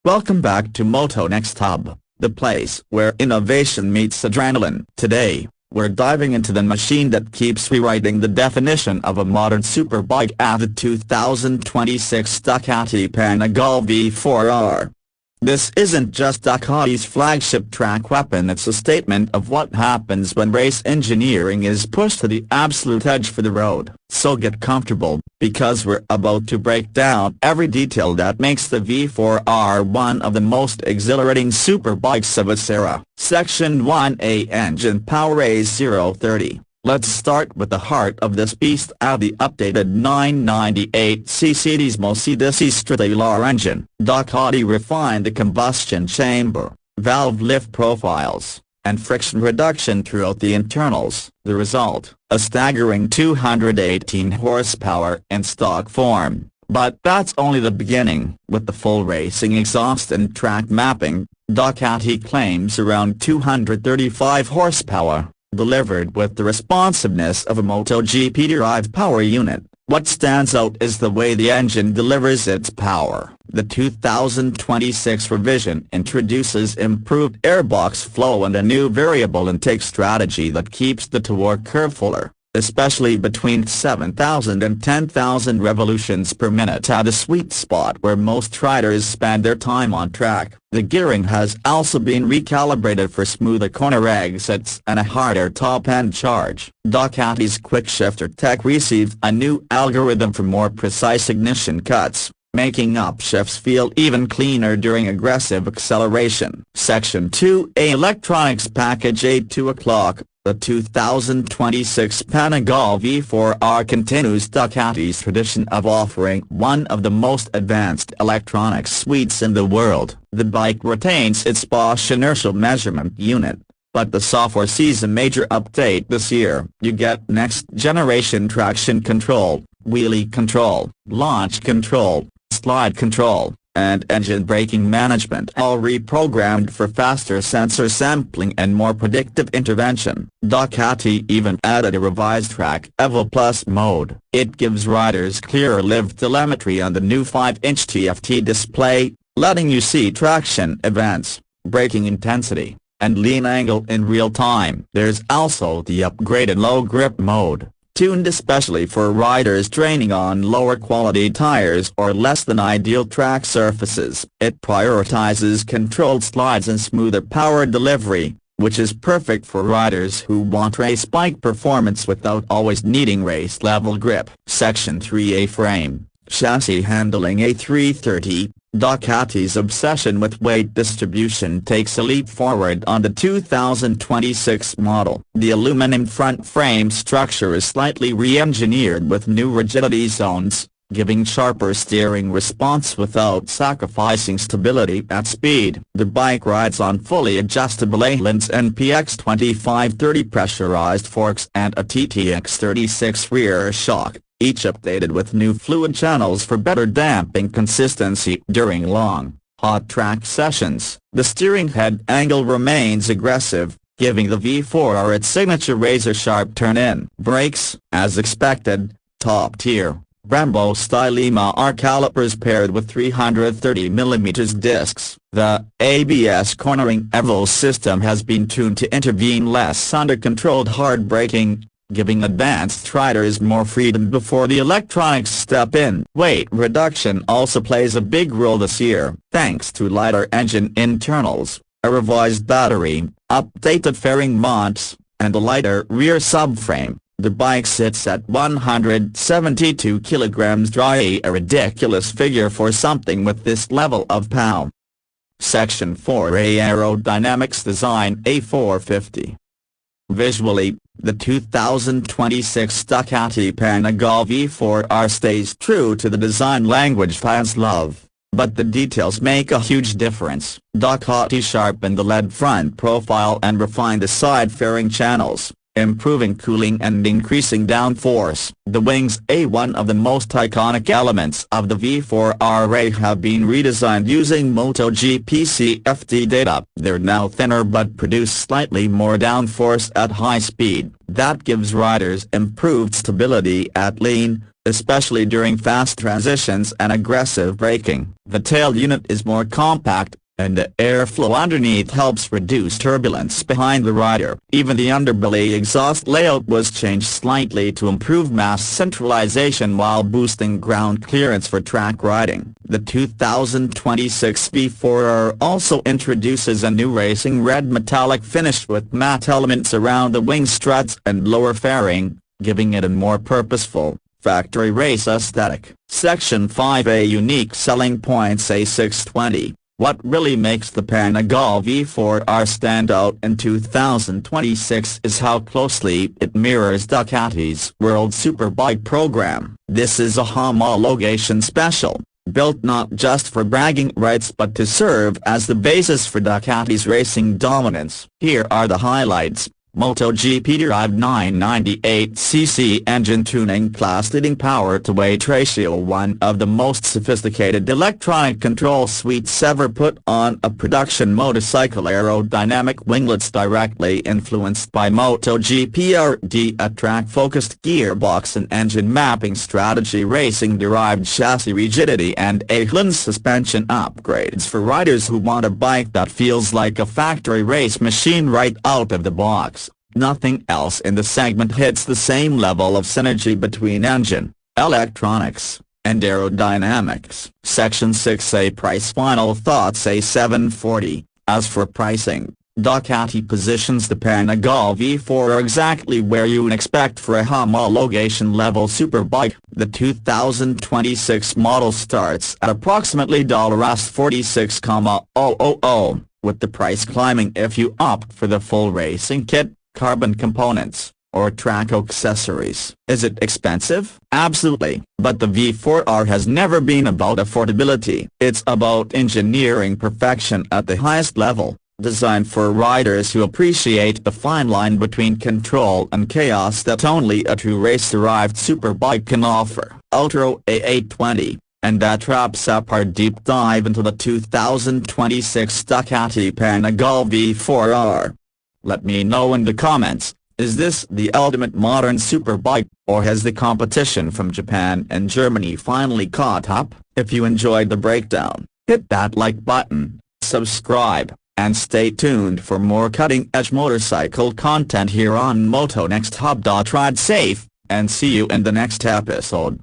Welcome back to Moto Next Hub, the place where innovation meets adrenaline. Today, we're diving into the machine that keeps rewriting the definition of a modern superbike at the 2026 Ducati Panigale V4 R. This isn't just Ducati's flagship track weapon, it's a statement of what happens when race engineering is pushed to the absolute edge for the road. So get comfortable, because we're about to break down every detail that makes the V4R one of the most exhilarating superbikes of its era. Section 1A Engine Power A030. Let's start with the heart of this beast, the updated 998cc Desmosedici Stradale R engine. Ducati refined the combustion chamber, valve lift profiles, and friction reduction throughout the internals. The result, a staggering 218 horsepower in stock form. But that's only the beginning. With the full racing exhaust and track mapping, Ducati claims around 235 horsepower, delivered with the responsiveness of a MotoGP-derived power unit. What stands out is the way the engine delivers its power. The 2026 revision introduces improved airbox flow and a new variable intake strategy that keeps the torque curve fuller, especially between 7,000 and 10,000 revolutions per minute, at a sweet spot where most riders spend their time on track. The gearing has also been recalibrated for smoother corner exits and a harder top-end charge. Ducati's quickshifter tech received a new algorithm for more precise ignition cuts, making upshifts feel even cleaner during aggressive acceleration. Section 2A Electronics Package 8 o'clock. The 2026 Panigale V4 R continues Ducati's tradition of offering one of the most advanced electronics suites in the world. The bike retains its Bosch inertial measurement unit, but the software sees a major update this year. You get next-generation traction control, wheelie control, launch control, slide control, and engine braking management, all reprogrammed for faster sensor sampling and more predictive intervention. Ducati even added a revised Track Evo Plus mode. It gives riders clearer live telemetry on the new 5-inch TFT display, letting you see traction events, braking intensity, and lean angle in real time. There's also the upgraded low grip mode, tuned especially for riders training on lower quality tires or less than ideal track surfaces. It prioritizes controlled slides and smoother power delivery, which is perfect for riders who want race bike performance without always needing race-level grip. Section 3A Frame, Chassis Handling A330. Ducati's obsession with weight distribution takes a leap forward on the 2026 model. The aluminum front frame structure is slightly re-engineered with new rigidity zones, giving sharper steering response without sacrificing stability at speed. The bike rides on fully adjustable Öhlins NPX 2530 pressurized forks and a TTX 36 rear shock, each updated with new fluid channels for better damping consistency during long, hot track sessions. The steering head angle remains aggressive, giving the V4R its signature razor-sharp turn-in. Brakes, as expected, top-tier, Brembo-style EMA calipers paired with 330mm discs. The ABS cornering Evo system has been tuned to intervene less under controlled hard braking, giving advanced riders more freedom before the electronics step in. Weight reduction also plays a big role this year, thanks to lighter engine internals, a revised battery, updated fairing mounts, and a lighter rear subframe. The bike sits at 172 kilograms dry, a ridiculous figure for something with this level of power. Section 4A Aerodynamics Design A450. Visually, the 2026 Ducati Panigale V4 R stays true to the design language fans love, but the details make a huge difference. Ducati sharpened the LED front profile and refined the side fairing channels, improving cooling and increasing downforce. The wings, one of the most iconic elements of the V4R, have been redesigned using MotoGP CFD data. They're now thinner but produce slightly more downforce at high speed. That gives riders improved stability at lean, especially during fast transitions and aggressive braking. The tail unit is more compact, and the airflow underneath helps reduce turbulence behind the rider. Even the underbelly exhaust layout was changed slightly to improve mass centralization while boosting ground clearance for track riding. The 2026 V4 R also introduces a new racing red metallic finish with matte elements around the wing struts and lower fairing, giving it a more purposeful, factory race aesthetic. Section 5A Unique Selling Points A620. What really makes the Panigale V4 R stand out in 2026 is how closely it mirrors Ducati's World Superbike program. This is a homologation special, built not just for bragging rights but to serve as the basis for Ducati's racing dominance. Here are the highlights. MotoGP-derived 998cc engine tuning class leading power-to-weight ratio, one of the most sophisticated electronic control suites ever put on a production motorcycle. Aerodynamic winglets directly influenced by MotoGP-RD, a track-focused gearbox and engine mapping strategy, racing-derived chassis rigidity, and Öhlins suspension upgrades for riders who want a bike that feels like a factory race machine right out of the box. Nothing else in the segment hits the same level of synergy between engine, electronics, and aerodynamics. Section 6A Price. Final thoughts. A740. As for pricing, Ducati positions the Panigale V4 exactly where you'd expect for a homologation level superbike. The 2026 model starts at approximately $46,000, with the price climbing if you opt for the full racing kit, carbon components, or track accessories. Is it expensive? Absolutely. But the V4 R has never been about affordability. It's about engineering perfection at the highest level, designed for riders who appreciate the fine line between control and chaos that only a true race-derived superbike can offer. Ultra A820. And that wraps up our deep dive into the 2026 Ducati Panigale V4 R. Let me know in the comments, is this the ultimate modern superbike, or has the competition from Japan and Germany finally caught up? If you enjoyed the breakdown, hit that like button, subscribe, and stay tuned for more cutting-edge motorcycle content here on Moto Next Hub. Ride safe, and see you in the next episode.